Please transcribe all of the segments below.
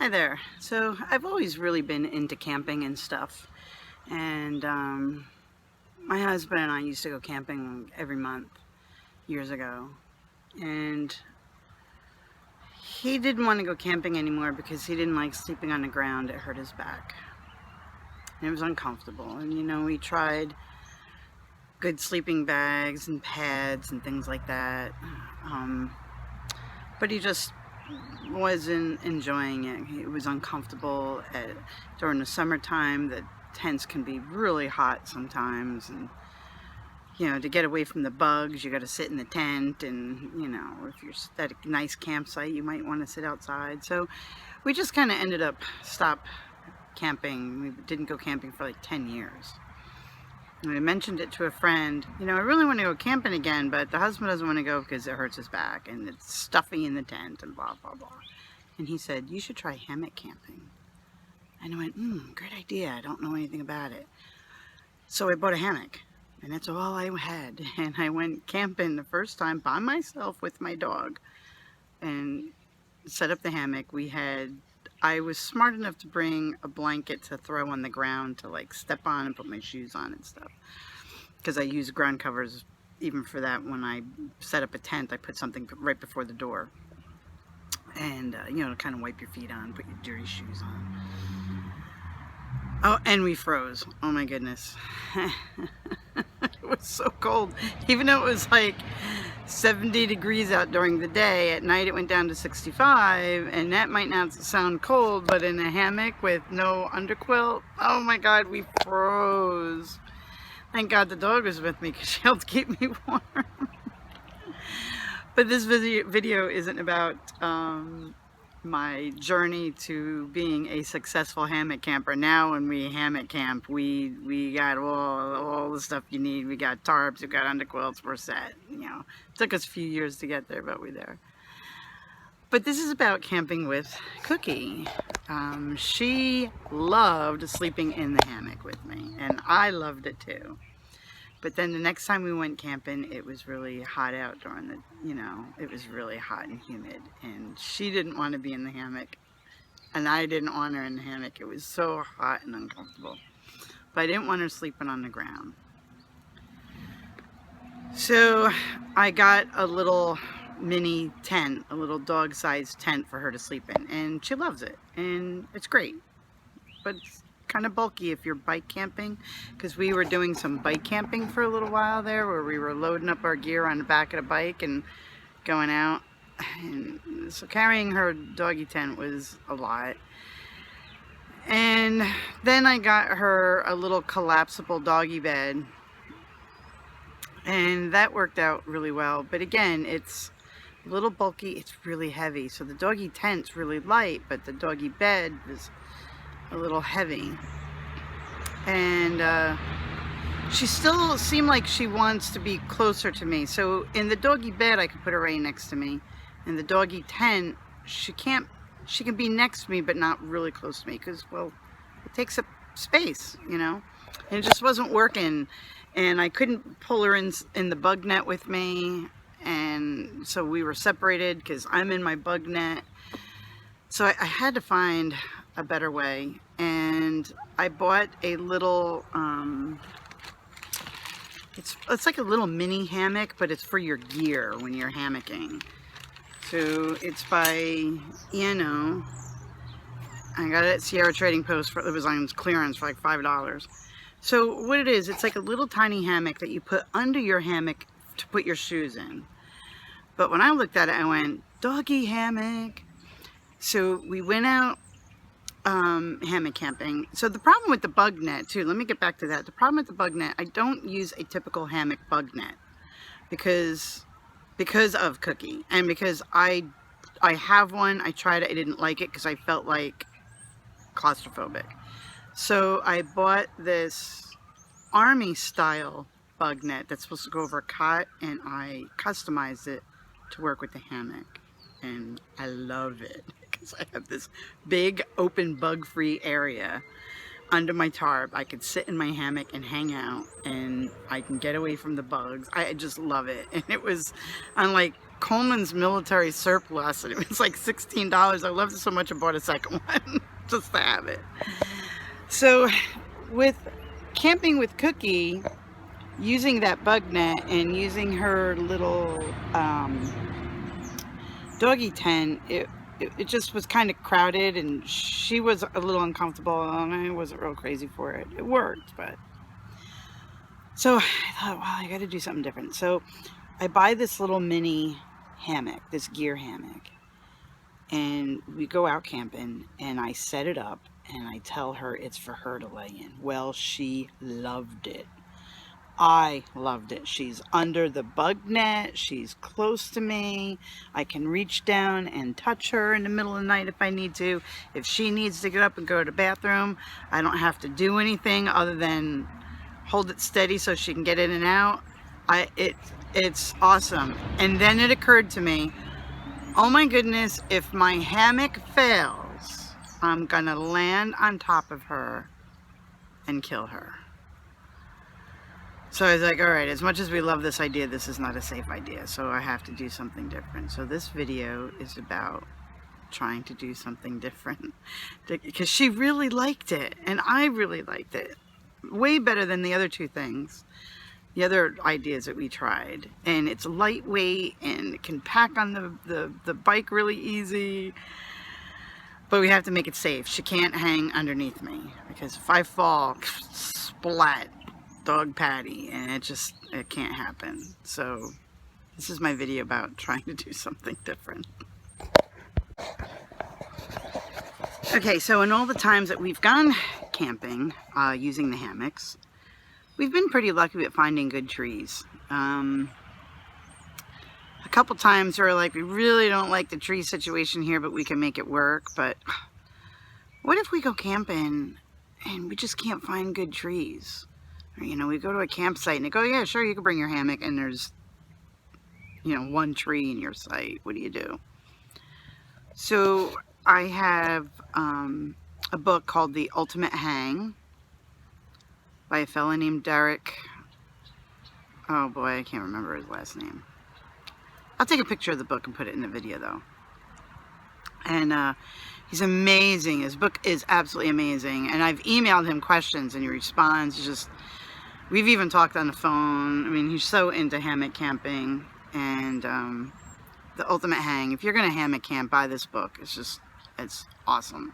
Hi there. So I've always really been into camping and stuff, and my husband and I used to go camping every month years ago, and he didn't want to go camping anymore because he didn't like sleeping on the ground. It hurt his back and it was uncomfortable, and we tried good sleeping bags and pads and things like that, but he just wasn't enjoying it. It was uncomfortable during the summertime. The tents can be really hot sometimes, and to get away from the bugs, you got to sit in the tent, and if you're at a nice campsite, you might want to sit outside. So we just kind of ended up stop camping. We didn't go camping for like 10 years. And I mentioned it to a friend, I really want to go camping again, but the husband doesn't want to go because it hurts his back and it's stuffy in the tent and blah, blah, blah. And he said, you should try hammock camping. And I went, great idea. I don't know anything about it. So I bought a hammock, and that's all I had. And I went camping the first time by myself with my dog and set up the hammock. I was smart enough to bring a blanket to throw on the ground to like step on and put my shoes on and stuff, because I use ground covers even for that. When I set up a tent, I put something right before the door, and to kind of wipe your feet on, put your dirty shoes on. Oh, and we froze. Oh my goodness. It was so cold. Even though it was like 70 degrees out during the day, at night it went down to 65, and that might not sound cold, but in a hammock with no underquilt, oh my God, we froze. Thank God the dog was with me because she helped keep me warm. But this video isn't about my journey to being a successful hammock camper. Now when we hammock camp, we got all the stuff you need. We got tarps, we got underquilts, we're set. It took us a few years to get there, but we're there. But this is about camping with Cookie. She loved sleeping in the hammock with me, and I loved it too. But then the next time we went camping, it was really hot out during the, it was really hot and humid. And she didn't want to be in the hammock. And I didn't want her in the hammock. It was so hot and uncomfortable. But I didn't want her sleeping on the ground. So I got a little mini tent, a little dog-sized tent for her to sleep in. And she loves it. And it's great. But it's kind of bulky if you're bike camping, because we were doing some bike camping for a little while there, where we were loading up our gear on the back of the bike and going out, and so carrying her doggy tent was a lot. And then I got her a little collapsible doggy bed, and that worked out really well. But again, it's a little bulky, it's really heavy. So the doggy tent's really light, but the doggy bed was a little heavy. And she still seemed like she wants to be closer to me. So in the doggy bed, I could put her right next to me. In the doggy tent, she can be next to me, but not really close to me, because, well, it takes up space, and it just wasn't working. And I couldn't pull her in the bug net with me, and so we were separated because I'm in my bug net. So I had to find a better way, and I bought a little it's like a little mini hammock, but it's for your gear when you're hammocking. So it's by E&O. I got it at Sierra Trading Post. It was on clearance for like $5. So what it is, it's like a little tiny hammock that you put under your hammock to put your shoes in. But when I looked at it, I went, doggy hammock. So we went out hammock camping. So the problem with the bug net too, let me get back to that. The problem with the bug net, I don't use a typical hammock bug net because of Cookie, and because I have one. I tried it, I didn't like it because I felt like claustrophobic. So I bought this army style bug net that's supposed to go over a cot, and I customized it to work with the hammock, and I love it because I have this big open bug-free area. under my tarp. I could sit in my hammock and hang out, and I can get away from the bugs. I just love it. And it was on like Coleman's military surplus, and it was like $16. I loved it so much I bought a second one just to have it. So with camping with Cookie, using that bug net and using her little doggy tent, it just was kind of crowded, and she was a little uncomfortable, and I wasn't real crazy for it. It worked, but so I thought, wow, I got to do something different. So I buy this little mini hammock, this gear hammock, and we go out camping, and I set it up, and I tell her it's for her to lay in. Well, she loved it. I loved it. She's under the bug net. She's close to me. I can reach down and touch her in the middle of the night if I need to. If she needs to get up and go to the bathroom, I don't have to do anything other than hold it steady so she can get in and out. It's awesome. And then it occurred to me, oh my goodness, if my hammock fails, I'm gonna land on top of her and kill her. So I was like, all right, as much as we love this idea, this is not a safe idea, so I have to do something different. So this video is about trying to do something different, because she really liked it, and I really liked it. Way better than the other two things, the other ideas that we tried. And it's lightweight, and it can pack on the bike really easy. But we have to make it safe. She can't hang underneath me, because if I fall, splat, dog patty, and it can't happen. So this is my video about trying to do something different. Okay, so in all the times that we've gone camping using the hammocks, we've been pretty lucky at finding good trees. A couple times we're like, we really don't like the tree situation here, but we can make it work. But what if we go camping and we just can't find good trees? Or, you know, we go to a campsite and they go, yeah, sure, you can bring your hammock, and there's, you know, one tree in your sight. What do you do? So I have a book called The Ultimate Hang by a fellow named Derek. Oh boy, I can't remember his last name. I'll take a picture of the book and put it in the video though. And he's amazing. His book is absolutely amazing. And I've emailed him questions and he responds. We've even talked on the phone. I mean, he's so into hammock camping. And The Ultimate Hang. If you're going to hammock camp, buy this book. It's awesome.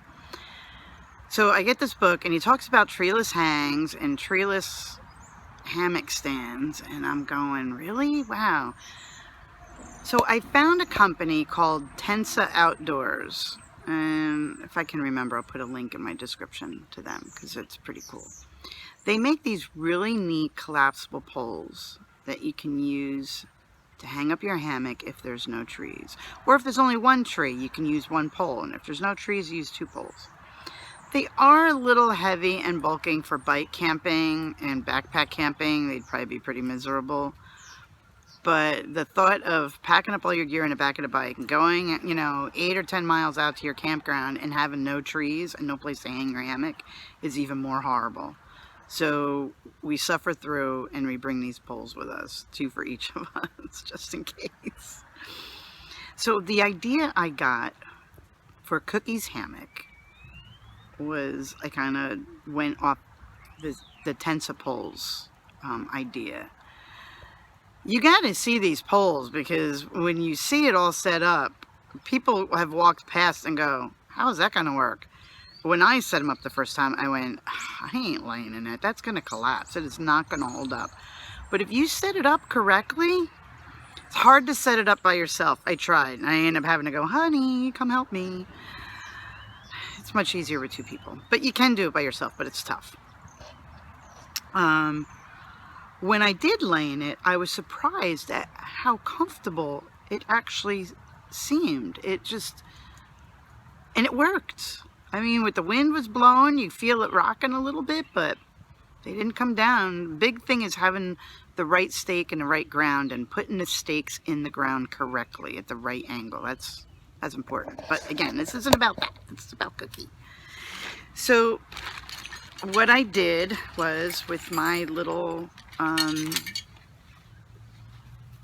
So I get this book, and he talks about treeless hangs and treeless hammock stands. And I'm going, really? Wow. So I found a company called Tensa Outdoors. And if I can remember, I'll put a link in my description to them, because it's pretty cool. They make these really neat collapsible poles that you can use to hang up your hammock if there's no trees. Or if there's only one tree, you can use one pole. And if there's no trees, you use two poles. They are a little heavy and bulking for bike camping and backpack camping. They'd probably be pretty miserable. But the thought of packing up all your gear in the back of the bike and going, you know, 8 or 10 miles out to your campground and having no trees and no place to hang your hammock is even more horrible. So we suffer through, and we bring these poles with us, 2 for each of us, just in case. So the idea I got for Cookie's hammock was, I kind of went off the Tensa poles idea. You got to see these poles, because when you see it all set up, people have walked past and go, how is that going to work? When I set them up the first time, I went, I ain't laying in it. That's going to collapse. It is not going to hold up. But if you set it up correctly, it's hard to set it up by yourself. I tried. I ended up having to go, honey, come help me. It's much easier with 2 people. But you can do it by yourself, but it's tough. When I did lay in it, I was surprised at how comfortable it actually seemed. And it worked. I mean, with the wind was blowing, you feel it rocking a little bit, but they didn't come down. The big thing is having the right stake in the right ground and putting the stakes in the ground correctly at the right angle. That's important. But again, this isn't about that. It's about Cookie. So what I did was with my little Inu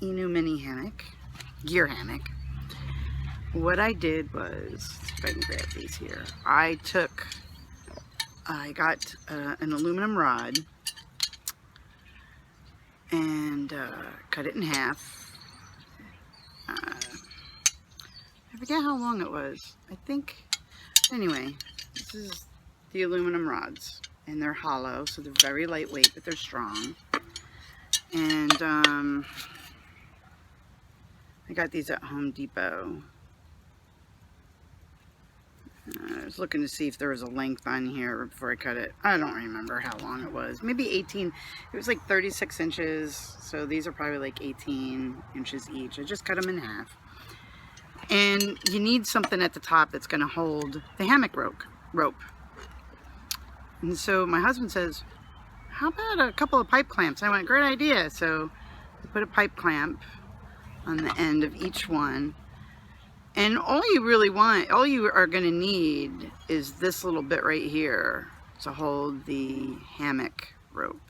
mini hammock, gear hammock, what I did was, let's see if I can grab these here. I got an aluminum rod and cut it in half. I forget how long it was. I think, anyway, this is the aluminum rods, and they're hollow, so they're very lightweight, but they're strong. And I got these at Home Depot. I was looking to see if there was a length on here before I cut it. I don't remember how long it was. Maybe 18. It was like 36 inches. So these are probably like 18 inches each. I just cut them in half. And you need something at the top that's going to hold the hammock rope. And so my husband says, how about a couple of pipe clamps? I went, great idea. So I put a pipe clamp on the end of each one. And all you are going to need is this little bit right here to hold the hammock rope.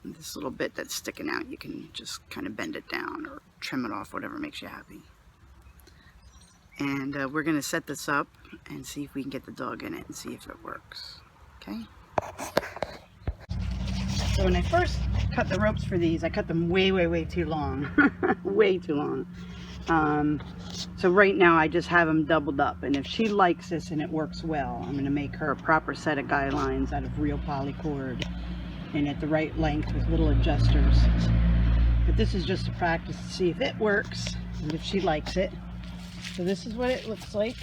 This little bit that's sticking out, you can just kind of bend it down or trim it off, whatever makes you happy. And we're going to set this up and see if we can get the dog in it and see if it works. Okay? So when I first cut the ropes for these, I cut them way too long. Way too long. So right now I just have them doubled up, and if she likes this and it works well, I'm going to make her a proper set of guy lines out of real polycord and at the right length with little adjusters. But this is just a practice to see if it works and if she likes it. So this is what it looks like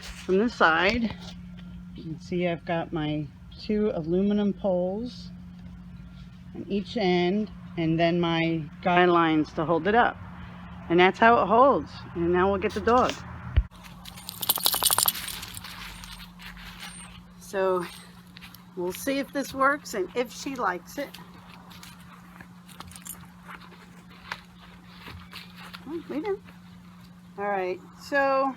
from the side. You can see I've got my 2 aluminum poles on each end and then my guy lines to hold it up. And that's how it holds. And now we'll get the dog. So we'll see if this works and if she likes it. Oh, lay down. All right, so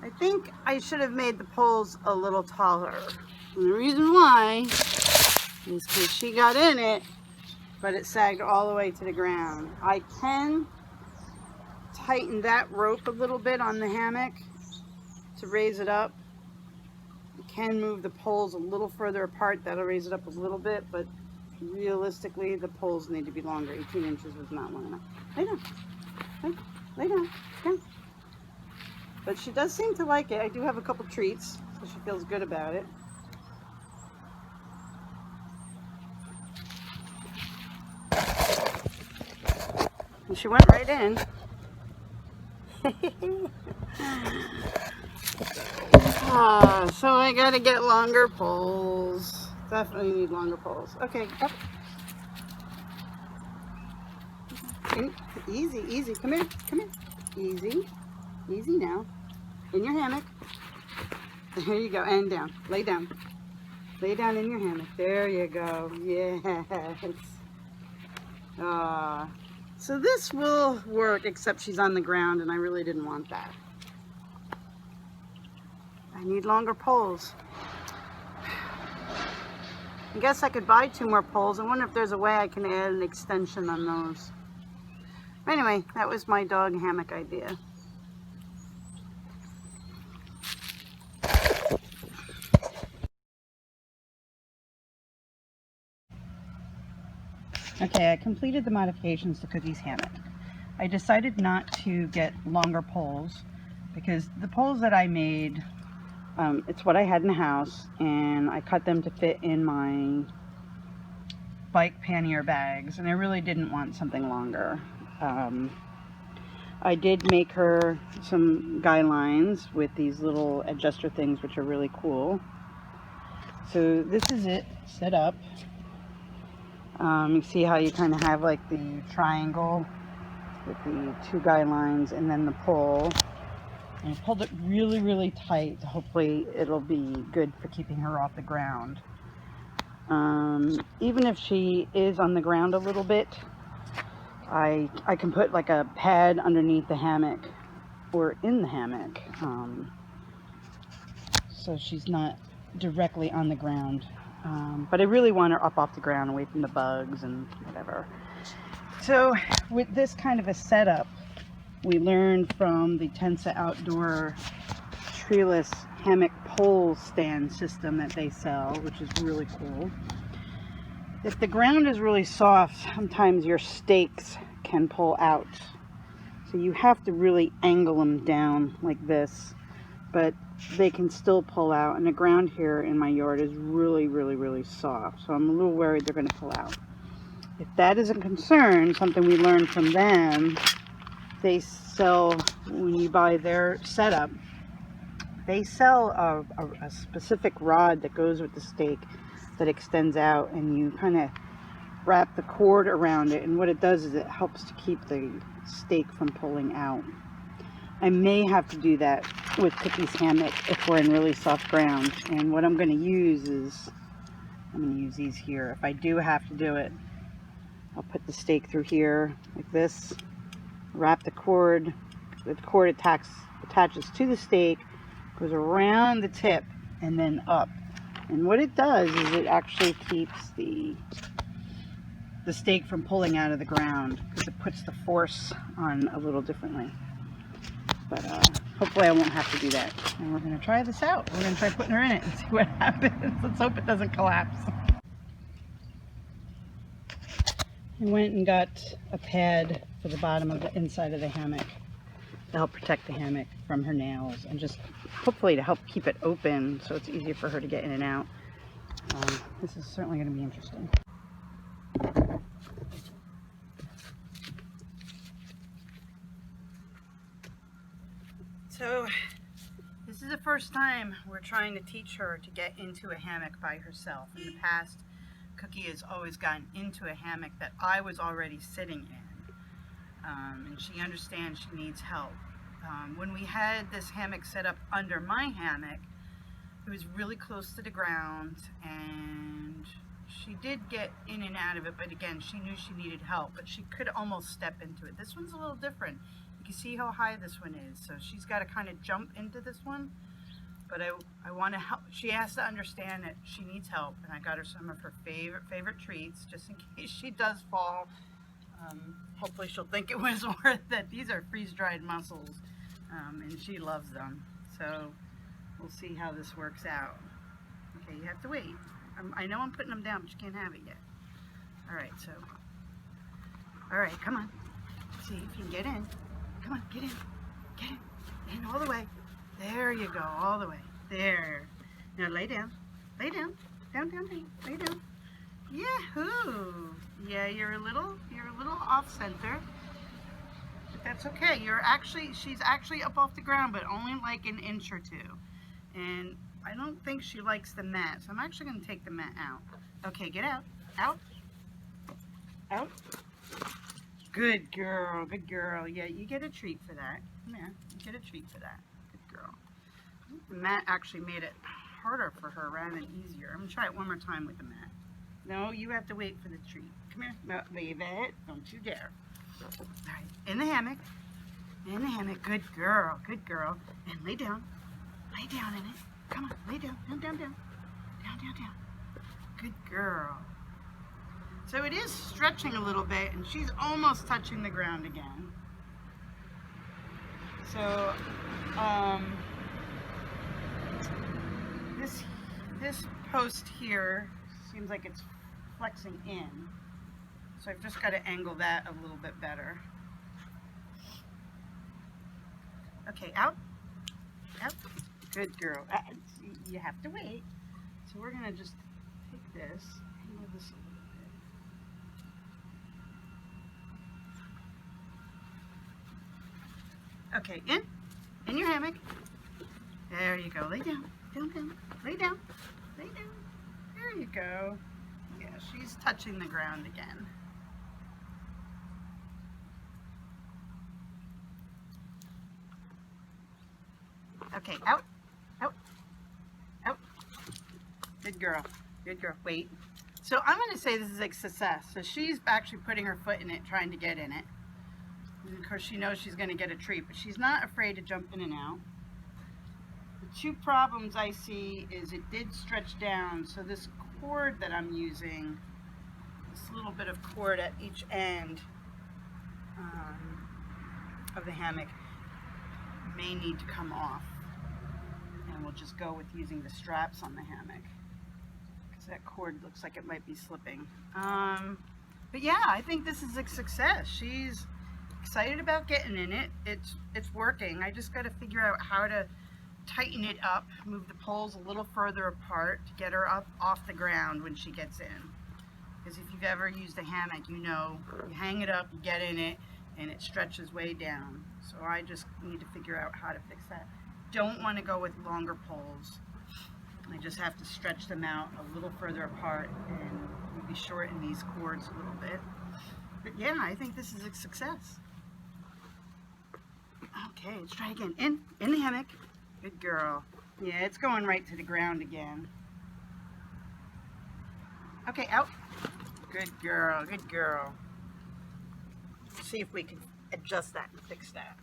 I think I should have made the poles a little taller. And the reason why is because she got in it, but it sagged all the way to the ground. I can tighten that rope a little bit on the hammock to raise it up. You can move the poles a little further apart. That'll raise it up a little bit, but realistically the poles need to be longer. 18 inches was not long enough. Lay down. Lay down. Come. But she does seem to like it. I do have a couple treats, so she feels good about it. And she went right in. So I gotta get longer poles. Definitely need longer poles. Okay, up. Easy, easy. Come here, come here. Easy, easy now. In your hammock. There you go, and down. Lay down. Lay down in your hammock. There you go. Yes. So this will work, except she's on the ground, and I really didn't want that. I need longer poles. I guess I could buy 2 more poles. I wonder if there's a way I can add an extension on those. Anyway, that was my dog hammock idea. Okay, I completed the modifications to Cookie's hammock. I decided not to get longer poles because the poles that I made, it's what I had in the house, and I cut them to fit in my bike pannier bags, and I really didn't want something longer. I did make her some guy lines with these little adjuster things, which are really cool. So this is it set up. You see how you kind of have like the triangle with the 2 guy lines and then the pole. And I pulled it really tight. Hopefully it'll be good for keeping her off the ground. Even if she is on the ground a little bit, I can put like a pad underneath the hammock or in the hammock, so she's not directly on the ground. But I really want her up off the ground, away from the bugs and whatever. So with this kind of a setup, we learned from the Tensa Outdoor treeless hammock pole stand system that they sell, which is really cool. If the ground is really soft, sometimes your stakes can pull out. So you have to really angle them down like this, but they can still pull out. And the ground here in my yard is really, really, really soft. So I'm a little worried they're going to pull out. If that is a concern, something we learned from them, they sell, when you buy their setup, they sell a specific rod that goes with the stake that extends out, and you kind of wrap the cord around it, and what it does is it helps to keep the stake from pulling out. I may have to do that with Cookie's hammock if we're in really soft ground, and what I'm going to use is, I'm going to use these here. If I do have to do it, I'll put the stake through here like this, wrap the cord attaches to the stake, goes around the tip and then up. And what it does is it actually keeps the stake from pulling out of the ground, because it puts the force on a little differently. But hopefully I won't have to do that. And we're going to try this out. We're going to try putting her in it and see what happens. Let's hope it doesn't collapse. I went and got a pad for the bottom of the inside of the hammock to help protect the hammock from her nails, and just hopefully to help keep it open so it's easier for her to get in and out. This is certainly going to be interesting. So this is the first time we're trying to teach her to get into a hammock by herself. In the past, Cookie has always gotten into a hammock that I was already sitting in, and she understands she needs help. When we had this hammock set up under my hammock, it was really close to the ground, and she did get in and out of it, but again, she knew she needed help, but she could almost step into it. This one's a little different. You can see how high this one is, so she's got to kind of jump into this one. But I want to help. She has to understand that she needs help, and I got her some of her favorite treats just in case she does fall. Hopefully she'll think it was worth it. These are freeze-dried mussels, and she loves them. So we'll see how this works out. Okay, you have to wait. I know I'm putting them down, but you can't have it yet. All right, so. All right, come on. See if you can get in. Come on, get in. Get in. In all the way. There you go, all the way. There. Now lay down. Lay down. Down, down, down. Lay down. Yahoo! Yeah, you're a little off center. But that's okay. She's actually up off the ground, but only like an inch or two. And I don't think she likes the mat, so I'm actually going to take the mat out. Okay, get out. Out. Out. Good girl. Good girl. Yeah, you get a treat for that. Come here. You get a treat for that. Girl. The mat actually made it harder for her rather than easier. I'm going to try it one more time with the mat. No, you have to wait for the treat. Come here. No, leave it. Don't you dare. All right. In the hammock. In the hammock. Good girl. Good girl. And lay down. Lay down in it. Come on. Lay down. Down, down, down. Down, down, down. Good girl. So it is stretching a little bit, and she's almost touching the ground again. So, this post here seems like it's flexing in. So I've just got to angle that a little bit better. Okay, out. Out. Good girl. You have to wait. So we're going to just take this, angle this a little bit. Okay, in your hammock. There you go. Lay down. Down, down. Lay down. Lay down. There you go. Yeah, she's touching the ground again. Okay, out. Out. Out. Good girl. Good girl. Wait. So I'm going to say this is a success. So she's actually putting her foot in it, trying to get in it. And of course, she knows she's going to get a treat, but she's not afraid to jump in and out. The two problems I see is it did stretch down, so this cord that I'm using, this little bit of cord at each end of the hammock may need to come off, and we'll just go with using the straps on the hammock because that cord looks like it might be slipping. But yeah, I think this is a success. She's excited about getting in it. It's working. I just got to figure out how to tighten it up, move the poles a little further apart to get her up off the ground when she gets in. Because if you've ever used a hammock, you know, you hang it up, you get in it, and it stretches way down. So I just need to figure out how to fix that. Don't want to go with longer poles. I just have to stretch them out a little further apart and maybe shorten these cords a little bit. But yeah, I think this is a success. Okay, let's try again. In the hammock. Good girl. Yeah, it's going right to the ground again. Okay, out. Good girl, good girl. Let's see if we can adjust that and fix that.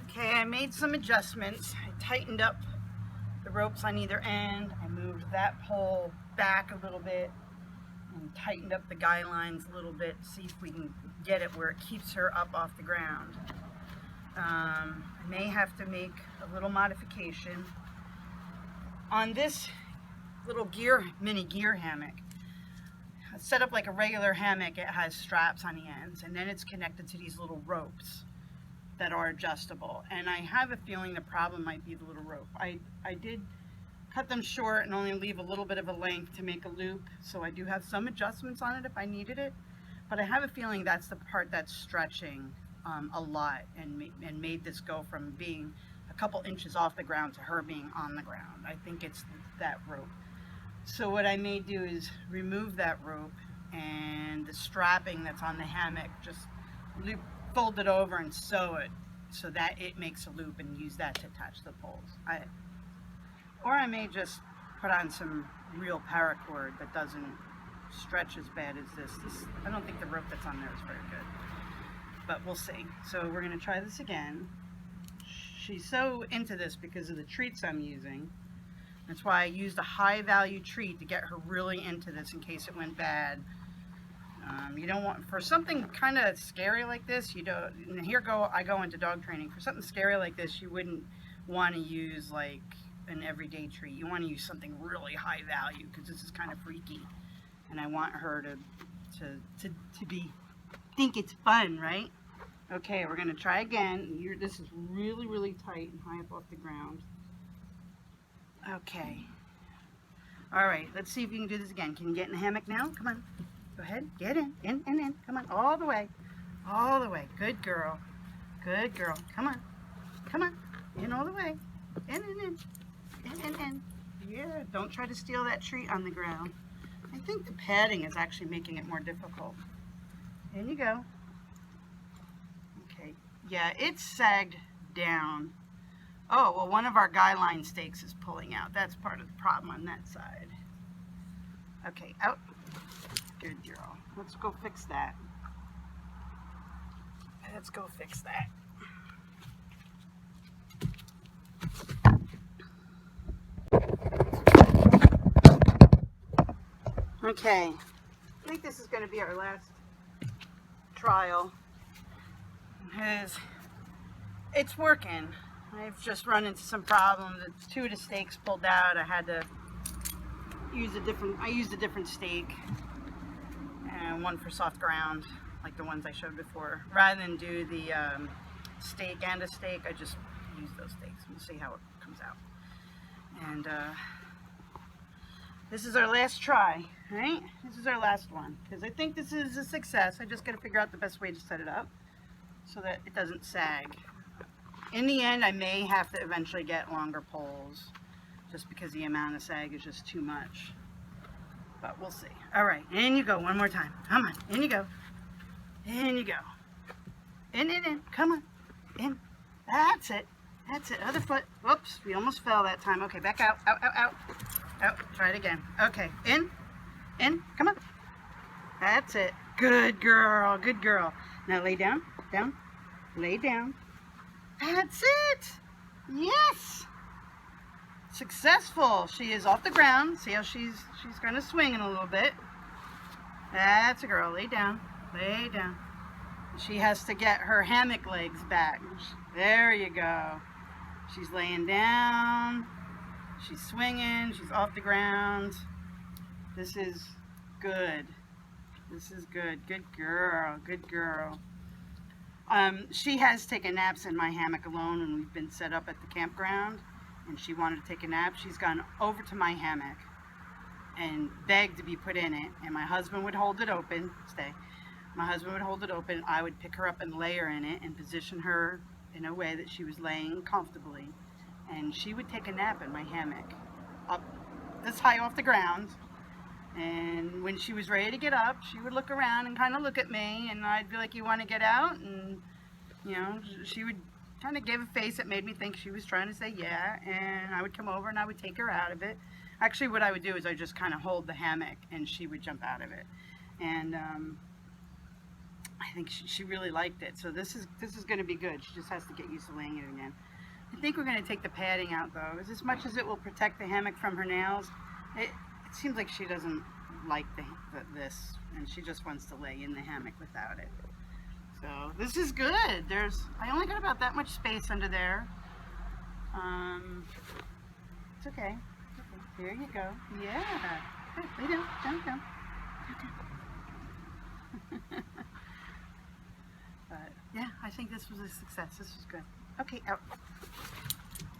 Okay, I made some adjustments. I tightened up the ropes on either end. I moved that pole back a little bit and tightened up the guy lines a little bit to see if we can get it where it keeps her up off the ground. I may have to make a little modification on this little mini gear hammock. It's set up like a regular hammock. It has straps on the ends, and then it's connected to these little ropes that are adjustable. And I have a feeling the problem might be the little rope. I did cut them short and only leave a little bit of a length to make a loop, so I do have some adjustments on it if I needed it. But I have a feeling that's the part that's stretching a lot and made this go from being a couple inches off the ground to her being on the ground. I think it's that rope. So what I may do is remove that rope and the strapping that's on the hammock, just fold it over and sew it so that it makes a loop and use that to attach the poles. Or I may just put on some real paracord that doesn't stretch as bad as this. I don't think the rope that's on there is very good, but we'll see. So we're going to try this again. She's so into this because of the treats I'm using. That's why I used a high value treat to get her really into this in case it went bad. You don't want, for something kind of scary like this, you don't, and I go into dog training. For something scary like this, you wouldn't want to use like an everyday treat. You want to use something really high value because this is kind of freaky, and I want her to think it's fun, right? Okay, we're gonna try again. This is really, really tight and high up off the ground. Okay. All right, let's see if you can do this again. Can you get in the hammock now? Come on. Go ahead. Get in. Come on. All the way. All the way. Good girl. Good girl. Come on. Come on. In all the way. In. Yeah, don't try to steal that treat on the ground. I think the padding is actually making it more difficult. In you go. Okay. Yeah, it's sagged down. Oh, well, one of our guy line stakes is pulling out. That's part of the problem on that side. Okay, out. Good girl. Let's go fix that. Let's go fix that. Okay. I think this is going to be our last trial. Because it's working. I've just run into some problems. Two of the stakes pulled out. I had to use I used a different stake, and one for soft ground, like the ones I showed before. Rather than do the stake and a stake, I just use those stakes. We'll see how it comes out. And this is our last try, right? This is our last one, because I think this is a success. I just got to figure out the best way to set it up so that it doesn't sag. In the end, I may have to eventually get longer poles, just because the amount of sag is just too much. But we'll see. All right, in you go one more time. Come on, in you go. In you go. In. Come on. In. That's it. That's it. Other foot. Whoops, we almost fell that time. Okay, back out. Out. Try it again. Okay, in. Come on. That's it. Good girl. Good girl. Now lay down. Down. Lay down. That's it. Yes. Successful. She is off the ground. See how she's kind of swinging a little bit. That's a girl. Lay down. Lay down. She has to get her hammock legs back. There you go. She's laying down. She's swinging. She's off the ground. This is good. This is good. Good girl. Good girl. She has taken naps in my hammock alone when we've been set up at the campground, and she wanted to take a nap. She's gone over to my hammock and begged to be put in it, and my husband would hold it open. Stay. My husband would hold it open. I would pick her up and lay her in it and position her in a way that she was laying comfortably, and she would take a nap in my hammock up this high off the ground. And when she was ready to get up, she would look around and kind of look at me, and I'd be like, you want to get out? And you know, she would kind of give a face that made me think she was trying to say yeah, and I would come over and I would take her out of it. Actually, what I would do is I just kind of hold the hammock and she would jump out of it. And I think she really liked it. So this is going to be good. She just has to get used to laying it again. I think we're going to take the padding out though. As much as it will protect the hammock from her nails, it seems like she doesn't like this, and she just wants to lay in the hammock without it. So this is good. I only got about that much space under there. It's okay. There you go. Yeah. Good. Lay down. Down. But yeah, I think this was a success. This was good. Okay, out.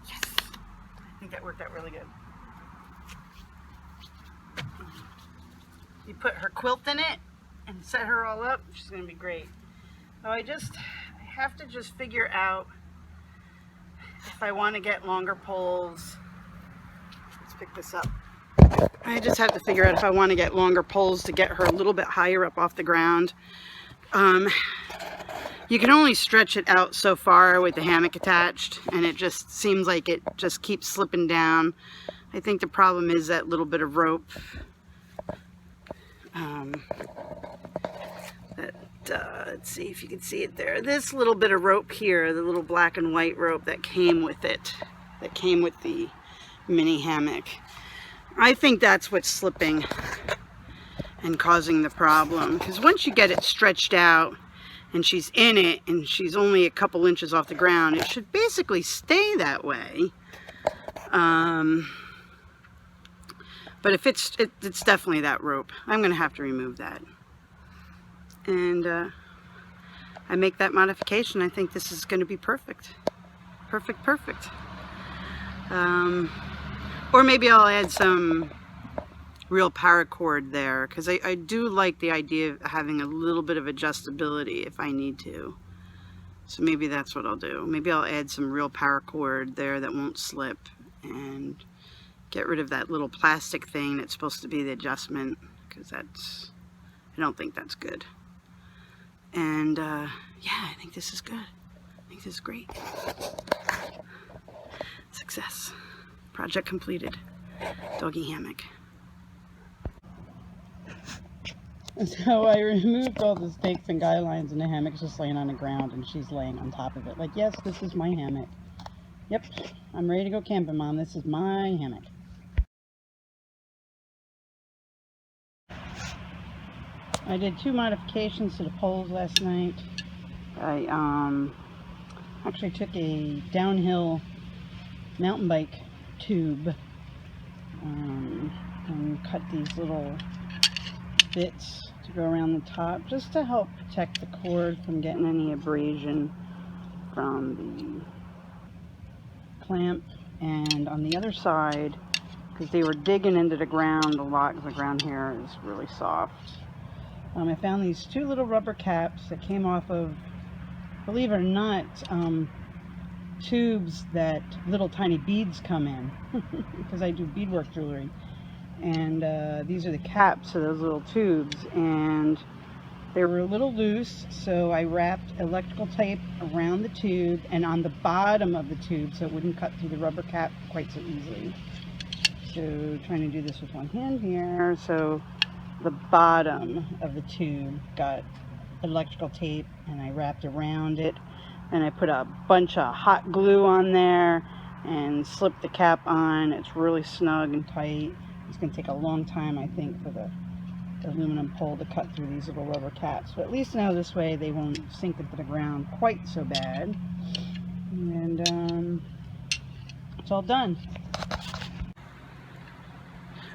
Yes. I think that worked out really good. You put her quilt in it and set her all up. She's going to be great. So I have to just figure out if I want to get longer poles. Let's pick this up. I just have to figure out if I want to get longer poles to get her a little bit higher up off the ground. You can only stretch it out so far with the hammock attached, and it just seems like it just keeps slipping down. I think the problem is that little bit of rope. Let's see if you can see it there. This little bit of rope here, the little black and white rope that came with it, that came with the mini hammock. I think that's what's slipping and causing the problem. Because once you get it stretched out and she's in it and she's only a couple inches off the ground, it should basically stay that way. But if it's definitely that rope. I'm going to have to remove that. And I make that modification. I think this is going to be perfect. Perfect. Or maybe I'll add some real paracord there, because I do like the idea of having a little bit of adjustability if I need to. So maybe that's what I'll do. Maybe I'll add some real paracord there that won't slip, and get rid of that little plastic thing that's supposed to be the adjustment, because I don't think that's good. And yeah, I think this is good. I think this is great. Success. Project completed. Doggy hammock. So I removed all the stakes and guy lines, and the hammock's just laying on the ground, and she's laying on top of it. Like, yes, this is my hammock. Yep, I'm ready to go camping, Mom. This is my hammock. I did 2 modifications to the poles last night. I actually took a downhill mountain bike tube and cut these little bits to go around the top, just to help protect the cord from getting any abrasion from the clamp. And on the other side, because they were digging into the ground a lot, because the ground here is really soft, I found these 2 little rubber caps that came off of, believe it or not, tubes that little tiny beads come in, because I do beadwork jewelry. And these are the caps of those little tubes, and they were a little loose, so I wrapped electrical tape around the tube and on the bottom of the tube so it wouldn't cut through the rubber cap quite so easily. So trying to do this with one hand here. So the bottom of the tube got electrical tape, and I wrapped around it, and I put a bunch of hot glue on there and slipped the cap on. It's really snug and tight. It's going to take a long time, I think, for the aluminum pole to cut through these little rubber caps, but at least now this way they won't sink into the ground quite so bad. And it's all done.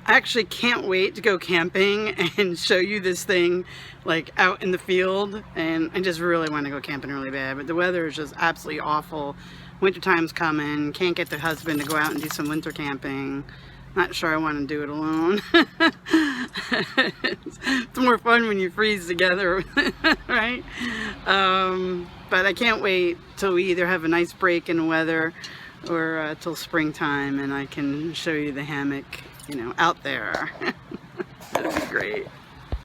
I actually can't wait to go camping and show you this thing like out in the field, and I just really want to go camping really bad, but the weather is just absolutely awful. Wintertime's coming, can't get the husband to go out and do some winter camping. Not sure I want to do it alone. It's more fun when you freeze together, right? But I can't wait till we either have a nice break in the weather or till springtime, and I can show you the hammock, you know, out there. That'd be great.